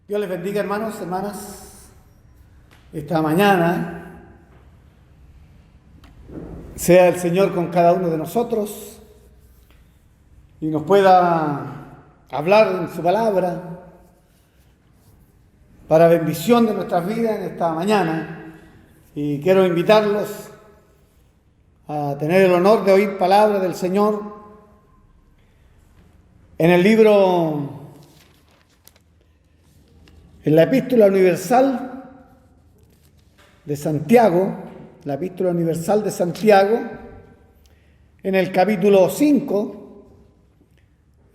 Dios les bendiga, hermanos, hermanas. Esta mañana sea el Señor con cada uno de nosotros y nos pueda hablar en su palabra para bendición de nuestras vidas en esta mañana. Y quiero invitarlos a tener el honor de oír palabra del Señor en el libro, en la Epístola Universal de Santiago, la Epístola Universal de Santiago, en el capítulo 5,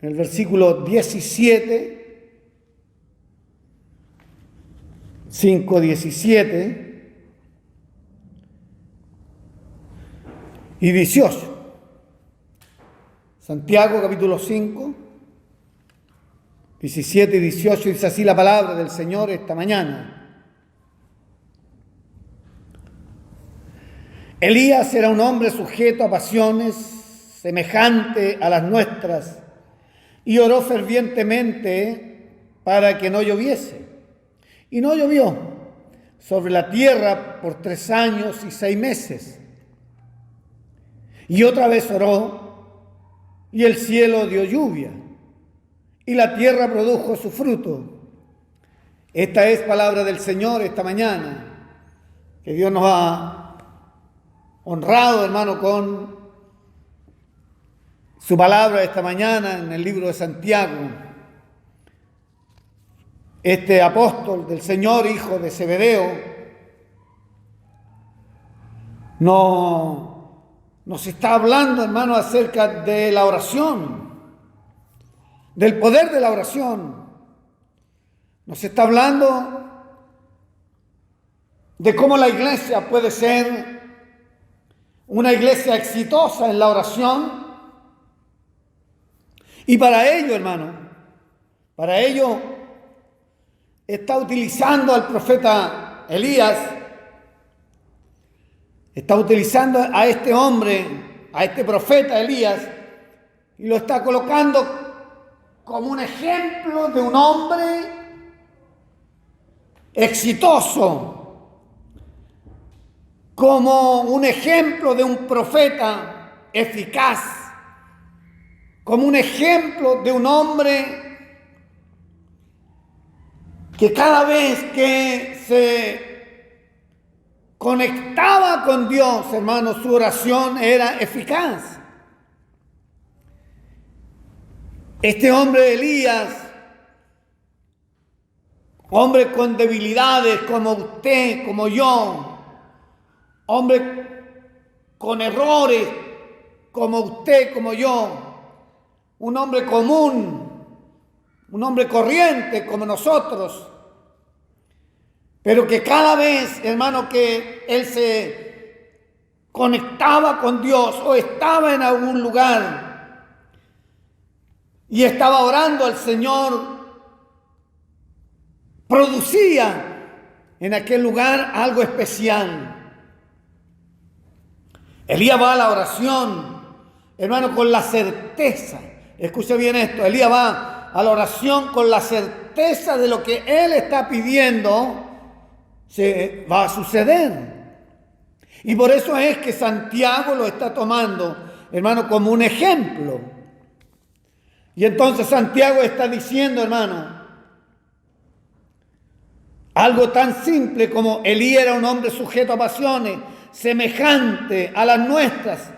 en el versículo 17, 5:17 y 18. Santiago capítulo 5, 17 y 18 dice así la palabra del Señor esta mañana. Elías era un hombre sujeto a pasiones semejante a las nuestras y oró fervientemente para que no lloviese. Y no llovió sobre la tierra por 3 años y 6 meses. Y otra vez oró y el cielo dio lluvia y la tierra produjo su fruto. Esta es palabra del Señor esta mañana, que Dios nos ha honrado, hermano, con su palabra esta mañana en el libro de Santiago. Este apóstol del Señor, hijo de Zebedeo, nos está hablando, hermano, acerca de la oración, del poder de la oración. Nos está hablando de cómo la iglesia puede ser una iglesia exitosa en la oración. Y para ello, hermano, para ello está utilizando al profeta Elías, está utilizando a este hombre, a este profeta Elías, y lo está colocando como un ejemplo de un hombre exitoso, como un ejemplo de un profeta eficaz, como un ejemplo de un hombre que cada vez que se conectaba con Dios, hermano, su oración era eficaz. Este hombre Elías, hombre con debilidades como usted, como yo, hombre con errores como usted, como yo, un hombre común, un hombre corriente como nosotros, pero que cada vez, hermano, que él se conectaba con Dios o estaba en algún lugar y estaba orando al Señor, producía en aquel lugar algo especial. Elías va a la oración, hermano, con la certeza. Escuche bien esto, Elías va a la oración con la certeza de lo que él está pidiendo se va a suceder. Y por eso es que Santiago lo está tomando, hermano, como un ejemplo. Y entonces Santiago está diciendo, hermano, algo tan simple como Elías era un hombre sujeto a pasiones, semejante a las nuestras,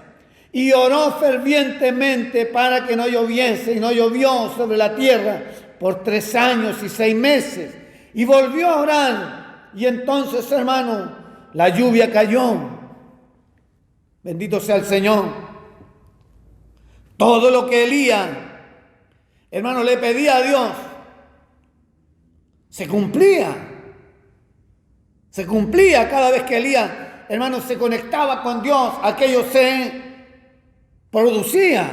y oró fervientemente para que no lloviese, y no llovió sobre la tierra por 3 años y 6 meses. Y volvió a orar, y entonces, hermano, la lluvia cayó. Bendito sea el Señor. Todo lo que Elías, hermano, le pedía a Dios, se cumplía. Se cumplía cada vez que Elías, hermano, se conectaba con Dios, aquello se producía.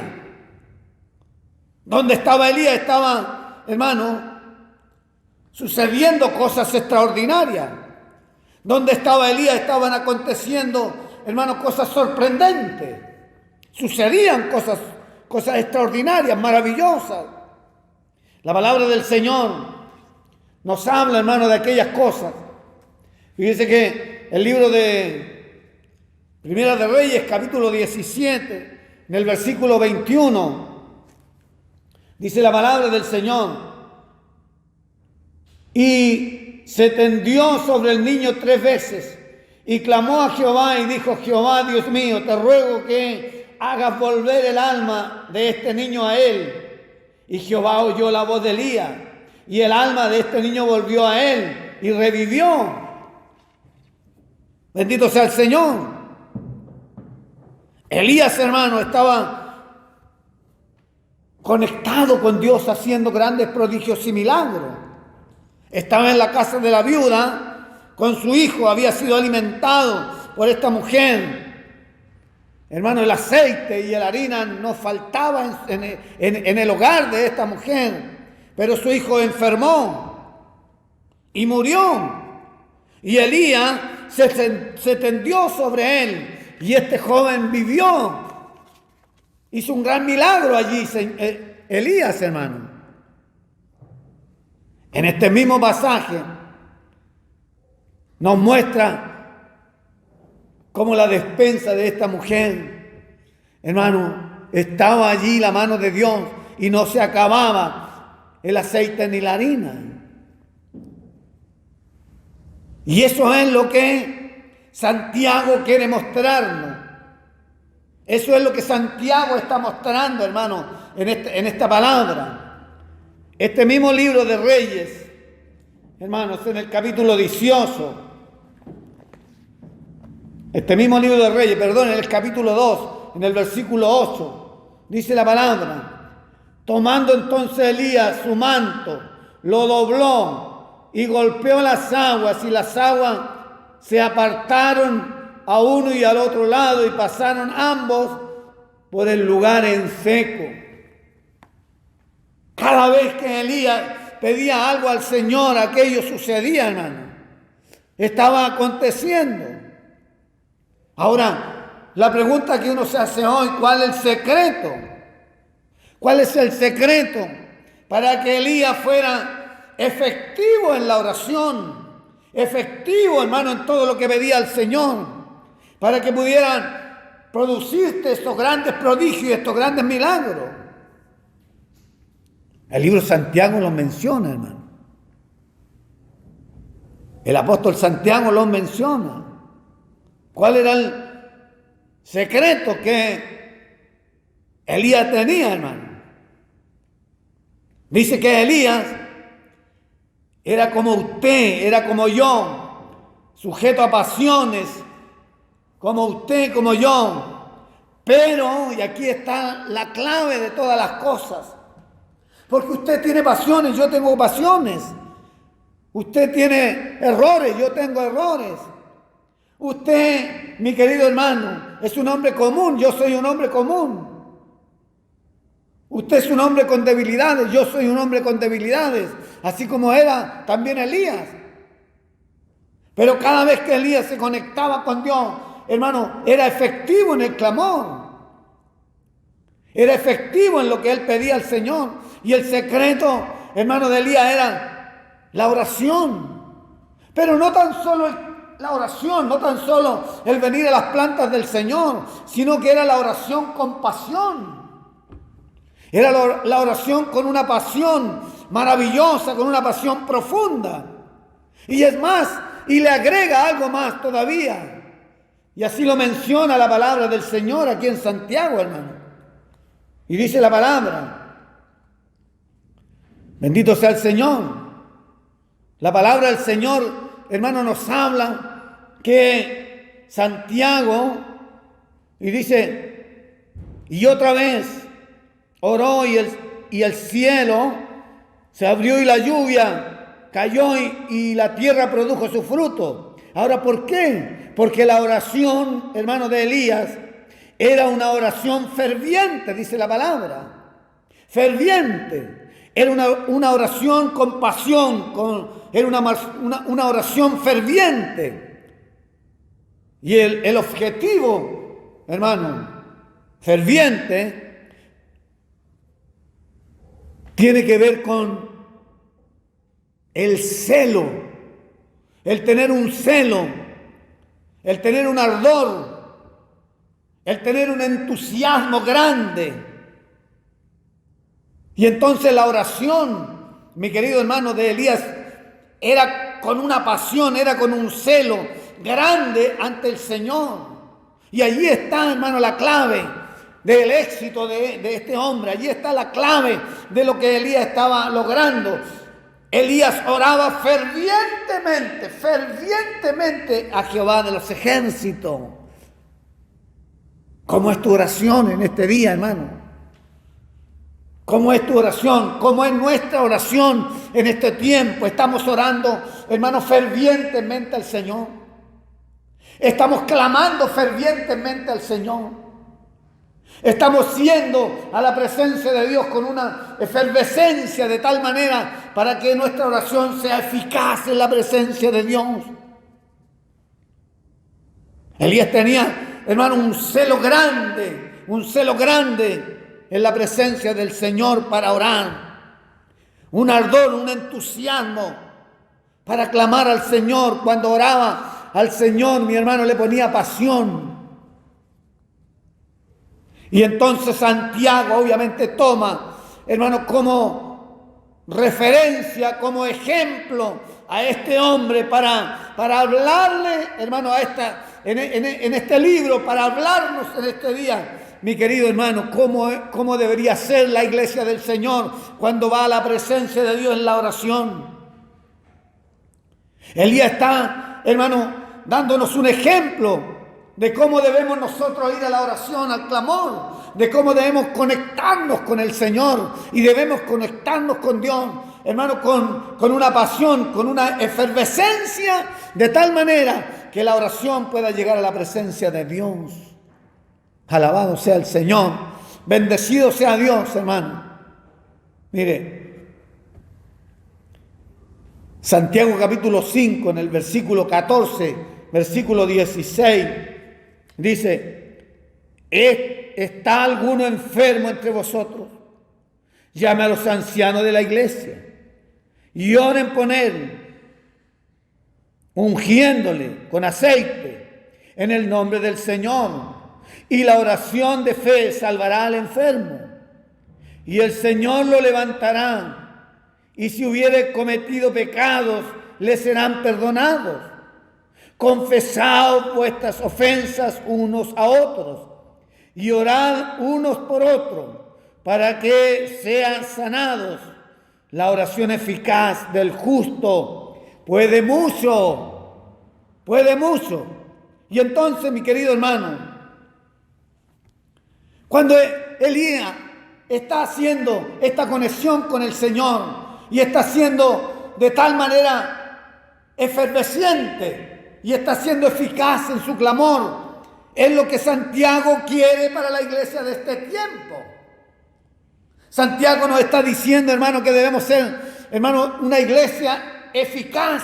Donde estaba Elías estaba, hermano, sucediendo cosas extraordinarias. Donde estaba Elías estaban aconteciendo, hermano, cosas sorprendentes. Sucedían cosas extraordinarias, maravillosas. La palabra del Señor nos habla, hermano, de aquellas cosas. Fíjense que el libro de Primera de Reyes, capítulo 17, en el versículo 21, dice la palabra del Señor: y se tendió sobre el niño 3 veces y clamó a Jehová y dijo: Jehová, Dios mío, te ruego que hagas volver el alma de este niño a él. Y Jehová oyó la voz de Elías, y el alma de este niño volvió a él y revivió. Bendito sea el Señor. Elías, hermano, estaba conectado con Dios, haciendo grandes prodigios y milagros. Estaba en la casa de la viuda con su hijo, había sido alimentado por esta mujer. Hermano, el aceite y la harina no faltaban en el hogar de esta mujer, pero su hijo enfermó y murió. Y Elías se tendió sobre él y este joven vivió. Hizo un gran milagro allí, Elías, hermano. En este mismo pasaje nos muestra cómo la despensa de esta mujer, hermano, estaba allí la mano de Dios y no se acababa el aceite ni la harina. Y eso es lo que Santiago quiere mostrarnos. Eso es lo que Santiago está mostrando, hermano, en esta palabra. Este mismo libro de Reyes, hermanos, en el capítulo 18, en el capítulo 2, en el versículo 8, dice la palabra: tomando entonces Elías su manto, lo dobló y golpeó las aguas, y las aguas se apartaron a uno y al otro lado, y pasaron ambos por el lugar en seco. Cada vez que Elías pedía algo al Señor, aquello sucedía, hermano. Estaba aconteciendo. Ahora, la pregunta que uno se hace hoy: ¿cuál es el secreto? ¿Cuál es el secreto para que Elías fuera efectivo en la oración? Efectivo, hermano, en todo lo que pedía al Señor, para que pudieran producirte estos grandes prodigios, estos grandes milagros. El libro de Santiago los menciona, hermano. El apóstol Santiago los menciona. ¿Cuál era el secreto que Elías tenía, hermano? Dice que Elías era como usted, era como yo, sujeto a pasiones, como usted, como yo. Pero, y aquí está la clave de todas las cosas, porque usted tiene pasiones, yo tengo pasiones. Usted tiene errores, yo tengo errores. Usted, mi querido hermano, es un hombre común, yo soy un hombre común. Usted es un hombre con debilidades, yo soy un hombre con debilidades, así como era también Elías. Pero cada vez que Elías se conectaba con Dios, hermano, era efectivo en el clamor. Era efectivo en lo que él pedía al Señor. Y el secreto, hermano, de Elías era la oración. Pero no tan solo la oración, no tan solo el venir a las plantas del Señor, sino que era la oración con pasión. Era la oración con una pasión maravillosa, con una pasión profunda. Y es más, y le agrega algo más todavía. Y así lo menciona la palabra del Señor aquí en Santiago, hermano. Y dice la palabra: bendito sea el Señor. La palabra del Señor, hermano, nos habla que Santiago, y dice: y otra vez oró y el cielo se abrió y la lluvia cayó y la tierra produjo su fruto. Ahora, ¿por qué? Porque la oración, hermano, de Elías era una oración ferviente, dice la palabra. Ferviente. Era una oración con pasión, era una oración ferviente. Y el objetivo, hermano, ferviente, tiene que ver con el celo, el tener un celo, el tener un ardor, el tener un entusiasmo grande. Y entonces la oración, mi querido hermano, de Elías era con una pasión, era con un celo grande ante el Señor. Y allí está, hermano, la clave del éxito de este hombre. Allí está la clave de lo que Elías estaba logrando. Elías oraba fervientemente a Jehová de los ejércitos. ¿Cómo es tu oración en este día, hermano? ¿Cómo es tu oración? ¿Cómo es nuestra oración en este tiempo? Estamos orando, hermano, fervientemente al Señor. Estamos clamando fervientemente al Señor. Estamos yendo a la presencia de Dios con una efervescencia de tal manera para que nuestra oración sea eficaz en la presencia de Dios. Elías tenía, hermano, un celo grande en la presencia del Señor para orar. Un ardor, un entusiasmo para clamar al Señor. Cuando oraba al Señor, mi hermano, le ponía pasión. Y entonces Santiago obviamente toma, hermano, como referencia, como ejemplo a este hombre para hablarle, hermano, en este libro, para hablarnos en este día, mi querido hermano, cómo debería ser la iglesia del Señor cuando va a la presencia de Dios en la oración. Elías está, hermano, dándonos un ejemplo de cómo debemos nosotros ir a la oración, al clamor, de cómo debemos conectarnos con el Señor y debemos conectarnos con Dios, hermano, con una pasión, con una efervescencia, de tal manera que la oración pueda llegar a la presencia de Dios. Alabado sea el Señor, bendecido sea Dios, hermano. Mire, Santiago capítulo 5, en el versículo 14, versículo 16, dice: ¿está alguno enfermo entre vosotros? Llame a los ancianos de la iglesia y oren por él, ungiéndole con aceite en el nombre del Señor. Y la oración de fe salvará al enfermo, y el Señor lo levantará. Y si hubiere cometido pecados, le serán perdonados. Confesad vuestras ofensas unos a otros y orad unos por otros para que sean sanados. La oración eficaz del justo puede mucho. Y entonces, mi querido hermano, cuando Elías está haciendo esta conexión con el Señor y está haciendo de tal manera efervesciente y está siendo eficaz en su clamor, es lo que Santiago quiere para la iglesia de este tiempo. Santiago nos está diciendo, hermano, que debemos ser, hermano, una iglesia eficaz.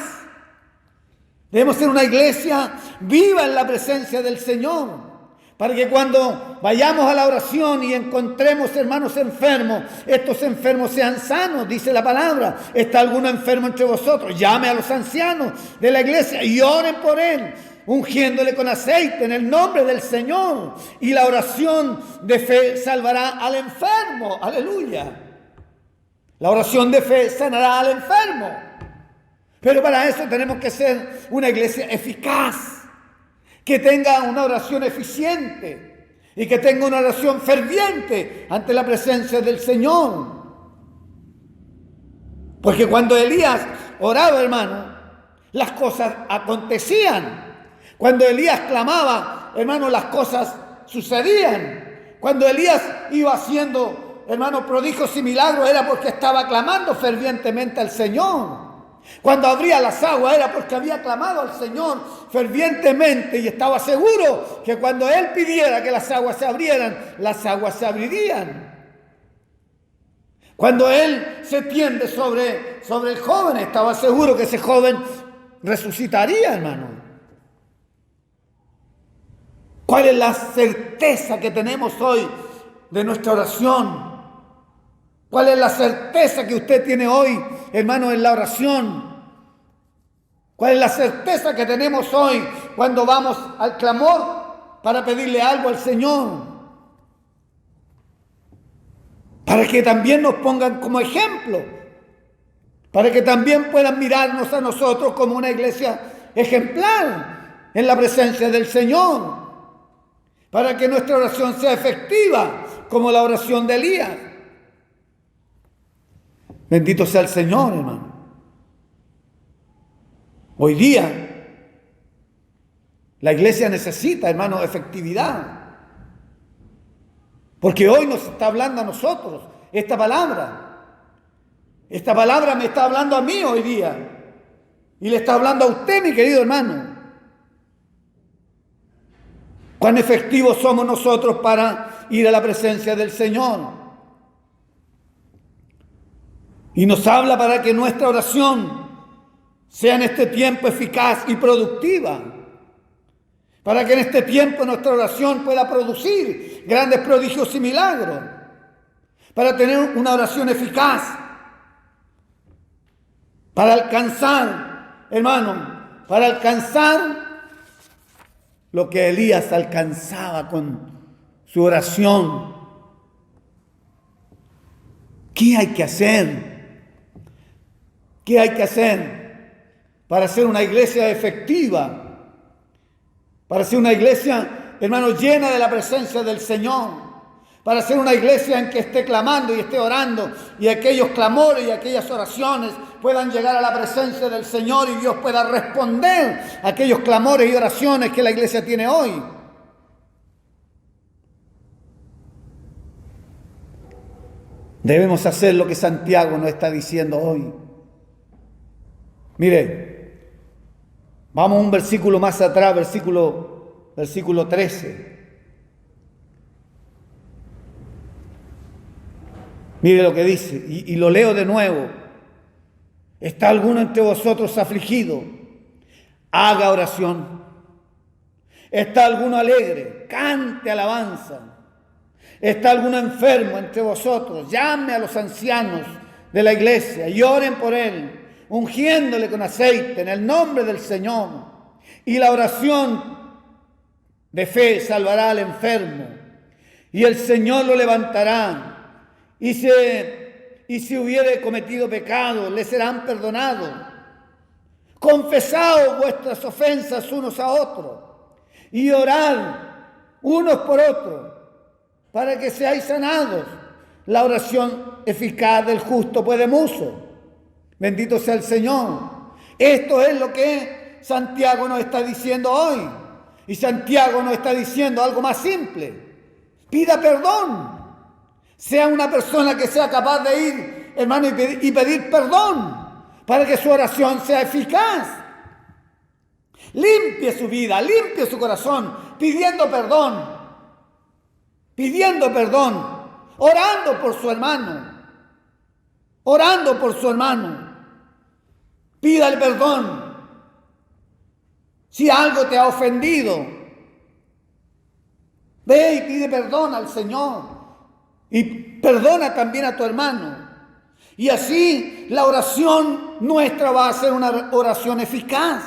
Debemos ser una iglesia viva en la presencia del Señor. Para que cuando vayamos a la oración y encontremos hermanos enfermos, estos enfermos sean sanos, dice la palabra. ¿Está alguno enfermo entre vosotros? Llame a los ancianos de la iglesia y oren por él, ungiéndole con aceite en el nombre del Señor. Y la oración de fe salvará al enfermo. Aleluya. La oración de fe sanará al enfermo. Pero para eso tenemos que ser una iglesia eficaz, que tenga una oración eficiente y que tenga una oración ferviente ante la presencia del Señor. Porque cuando Elías oraba, hermano, las cosas acontecían. Cuando Elías clamaba, hermano, las cosas sucedían. Cuando Elías iba haciendo, hermano, prodigios y milagros, era porque estaba clamando fervientemente al Señor. Cuando abría las aguas era porque había clamado al Señor fervientemente y estaba seguro que cuando Él pidiera que las aguas se abrieran, las aguas se abrirían. Cuando Él se tiende sobre el joven, estaba seguro que ese joven resucitaría, hermano. ¿Cuál es la certeza que tenemos hoy de nuestra oración? ¿Cuál es la certeza que usted tiene hoy, hermano, en la oración? ¿Cuál es la certeza que tenemos hoy cuando vamos al clamor para pedirle algo al Señor? Para que también nos pongan como ejemplo, para que también puedan mirarnos a nosotros como una iglesia ejemplar en la presencia del Señor, para que nuestra oración sea efectiva como la oración de Elías. Bendito sea el Señor, hermano. Hoy día la iglesia necesita, hermano, efectividad. Porque hoy nos está hablando a nosotros esta palabra. Esta palabra me está hablando a mí hoy día. Y le está hablando a usted, mi querido hermano. ¿Cuán efectivos somos nosotros para ir a la presencia del Señor? Y nos habla para que nuestra oración sea en este tiempo eficaz y productiva. Para que en este tiempo nuestra oración pueda producir grandes prodigios y milagros. Para tener una oración eficaz. Para alcanzar, hermano, para alcanzar lo que Elías alcanzaba con su oración. ¿Qué hay que hacer? ¿Qué hay que hacer para ser una iglesia efectiva? Para ser una iglesia, hermano, llena de la presencia del Señor. Para ser una iglesia en que esté clamando y esté orando y aquellos clamores y aquellas oraciones puedan llegar a la presencia del Señor y Dios pueda responder a aquellos clamores y oraciones que la iglesia tiene hoy. Debemos hacer lo que Santiago nos está diciendo hoy. Mire, vamos un versículo más atrás, versículo 13. Mire lo que dice, y lo leo de nuevo. ¿Está alguno entre vosotros afligido? Haga oración. ¿Está alguno alegre? Cante alabanza. ¿Está alguno enfermo entre vosotros? Llame a los ancianos de la iglesia y oren por él, ungiéndole con aceite en el nombre del Señor. Y la oración de fe salvará al enfermo, y el Señor lo levantará. Y si hubiere cometido pecado, le serán perdonados. Confesaos vuestras ofensas unos a otros y orad unos por otros para que seáis sanados. La oración eficaz del justo puede mucho. Bendito sea el Señor. Esto es lo que Santiago nos está diciendo hoy. Y Santiago nos está diciendo algo más simple. Pida perdón. Sea una persona que sea capaz de ir, hermano, y pedir perdón para que su oración sea eficaz. Limpie su vida, limpie su corazón, pidiendo perdón, orando por su hermano, pídale perdón. Si algo te ha ofendido, ve y pide perdón al Señor. Y perdona también a tu hermano. Y así la oración nuestra va a ser una oración eficaz.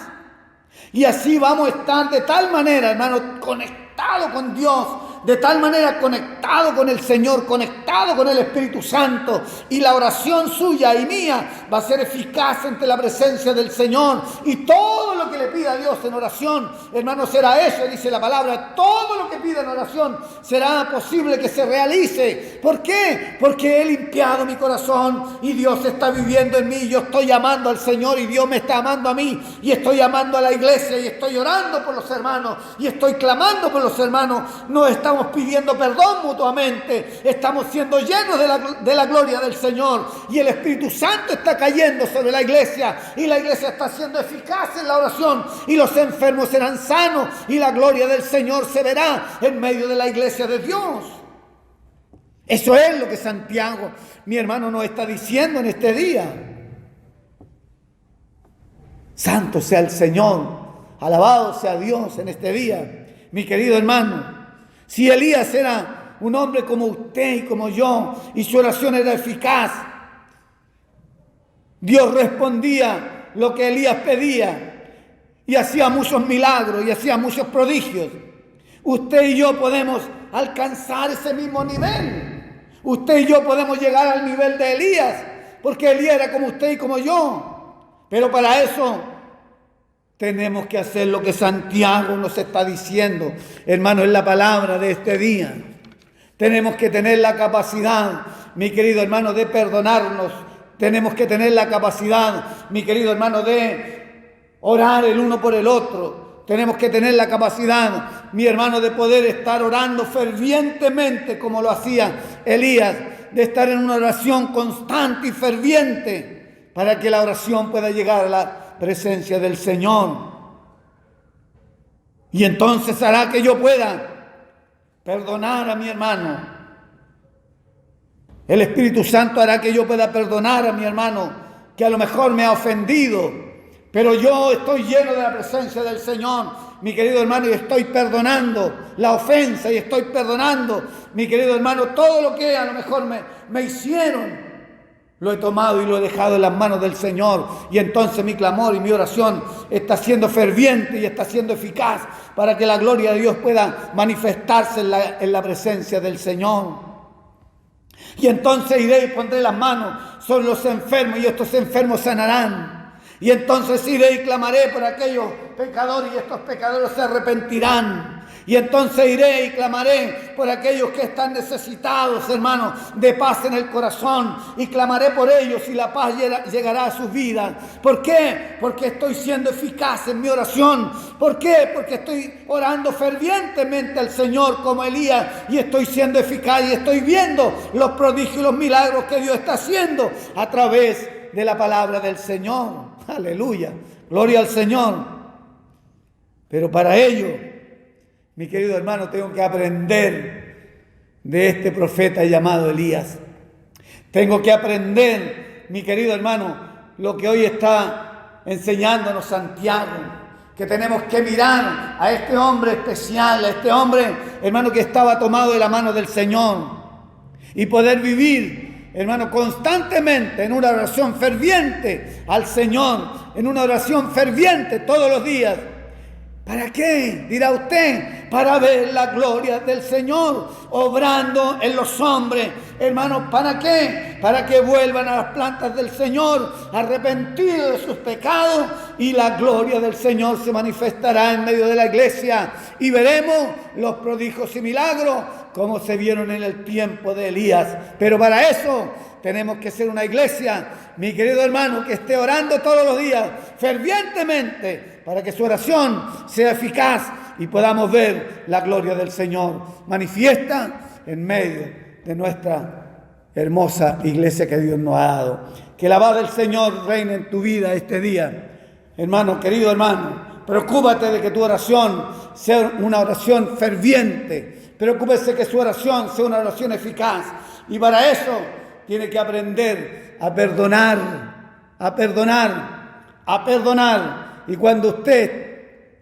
Y así vamos a estar de tal manera, hermano, conectados con Dios, de tal manera conectado con el Señor, conectado con el Espíritu Santo. Y la oración suya y mía va a ser eficaz ante la presencia del Señor. Y todo lo que le pida a Dios en oración, hermano, será eso, dice la palabra. Todo lo que pida en oración será posible que se realice. ¿Por qué? Porque he limpiado mi corazón y Dios está viviendo en mí. Yo estoy amando al Señor y Dios me está amando a mí. Y estoy amando a la iglesia y estoy orando por los hermanos y estoy clamando por los hermanos. No estamos pidiendo perdón mutuamente, estamos siendo llenos de la gloria del Señor y el Espíritu Santo está cayendo sobre la iglesia y la iglesia está siendo eficaz en la oración y los enfermos serán sanos y la gloria del Señor se verá en medio de la iglesia de Dios. Eso es lo que Santiago, mi hermano, nos está diciendo en este día. Santo sea el Señor, alabado sea Dios en este día, mi querido hermano. Si Elías era un hombre como usted y como yo, y su oración era eficaz, Dios respondía lo que Elías pedía y hacía muchos milagros y hacía muchos prodigios. Usted y yo podemos alcanzar ese mismo nivel. Usted y yo podemos llegar al nivel de Elías, porque Elías era como usted y como yo. Pero para eso tenemos que hacer lo que Santiago nos está diciendo, hermano, en la palabra de este día. Tenemos que tener la capacidad, mi querido hermano, de perdonarnos. Tenemos que tener la capacidad, mi querido hermano, de orar el uno por el otro. Tenemos que tener la capacidad, mi hermano, de poder estar orando fervientemente como lo hacía Elías, de estar en una oración constante y ferviente para que la oración pueda llegar a la presencia del Señor. Y entonces hará que yo pueda perdonar a mi hermano. El Espíritu Santo hará que yo pueda perdonar a mi hermano que a lo mejor me ha ofendido, pero yo estoy lleno de la presencia del Señor, mi querido hermano, y estoy perdonando la ofensa y estoy perdonando, mi querido hermano, todo lo que a lo mejor me hicieron. Lo he tomado y lo he dejado en las manos del Señor, y entonces mi clamor y mi oración está siendo ferviente y está siendo eficaz para que la gloria de Dios pueda manifestarse en la presencia del Señor. Y entonces iré y pondré las manos sobre los enfermos y estos enfermos sanarán. Y entonces iré y clamaré por aquellos pecadores y estos pecadores se arrepentirán. Y entonces iré y clamaré por aquellos que están necesitados, hermanos, de paz en el corazón. Y clamaré por ellos y la paz llegará a sus vidas. ¿Por qué? Porque estoy siendo eficaz en mi oración. ¿Por qué? Porque estoy orando fervientemente al Señor como Elías. Y estoy siendo eficaz y estoy viendo los prodigios y los milagros que Dios está haciendo a través de la palabra del Señor. Aleluya. Gloria al Señor. Pero para ello, mi querido hermano, tengo que aprender de este profeta llamado Elías. Tengo que aprender, mi querido hermano, lo que hoy está enseñándonos Santiago, que tenemos que mirar a este hombre especial, a este hombre, hermano, que estaba tomado de la mano del Señor y poder vivir, hermano, constantemente en una oración ferviente al Señor, en una oración ferviente todos los días. ¿Para qué? Dirá usted, para ver la gloria del Señor obrando en los hombres. Hermanos, ¿para qué? Para que vuelvan a las plantas del Señor, arrepentidos de sus pecados, y la gloria del Señor se manifestará en medio de la iglesia. Y veremos los prodigios y milagros como se vieron en el tiempo de Elías. Pero para eso tenemos que ser una iglesia, mi querido hermano, que esté orando todos los días fervientemente para que su oración sea eficaz y podamos ver la gloria del Señor manifiesta en medio de nuestra hermosa iglesia que Dios nos ha dado. Que la paz del Señor reine en tu vida este día. Hermano, querido hermano, preocúpate de que tu oración sea una oración ferviente. Preocúpese que su oración sea una oración eficaz. Y para eso tiene que aprender a perdonar, a perdonar, a perdonar. Y cuando usted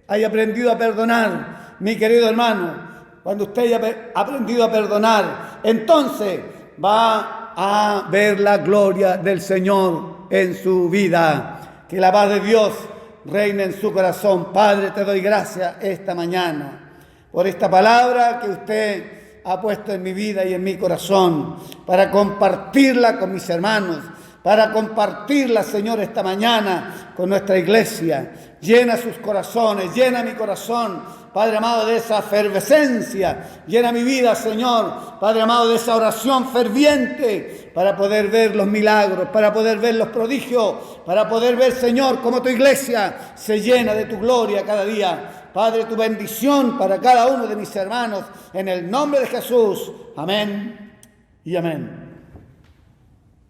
haya aprendido a perdonar, mi querido hermano, cuando usted haya aprendido a perdonar, entonces va a ver la gloria del Señor en su vida. Que la paz de Dios reine en su corazón. Padre, te doy gracias esta mañana por esta palabra que usted ha puesto en mi vida y en mi corazón para compartirla con mis hermanos, para compartirla, Señor, esta mañana con nuestra iglesia. Llena sus corazones, llena mi corazón, Padre amado, de esa efervescencia. Llena mi vida, Señor, Padre amado, de esa oración ferviente para poder ver los milagros, para poder ver los prodigios, para poder ver, Señor, cómo tu iglesia se llena de tu gloria cada día. Padre, tu bendición para cada uno de mis hermanos, en el nombre de Jesús. Amén y amén.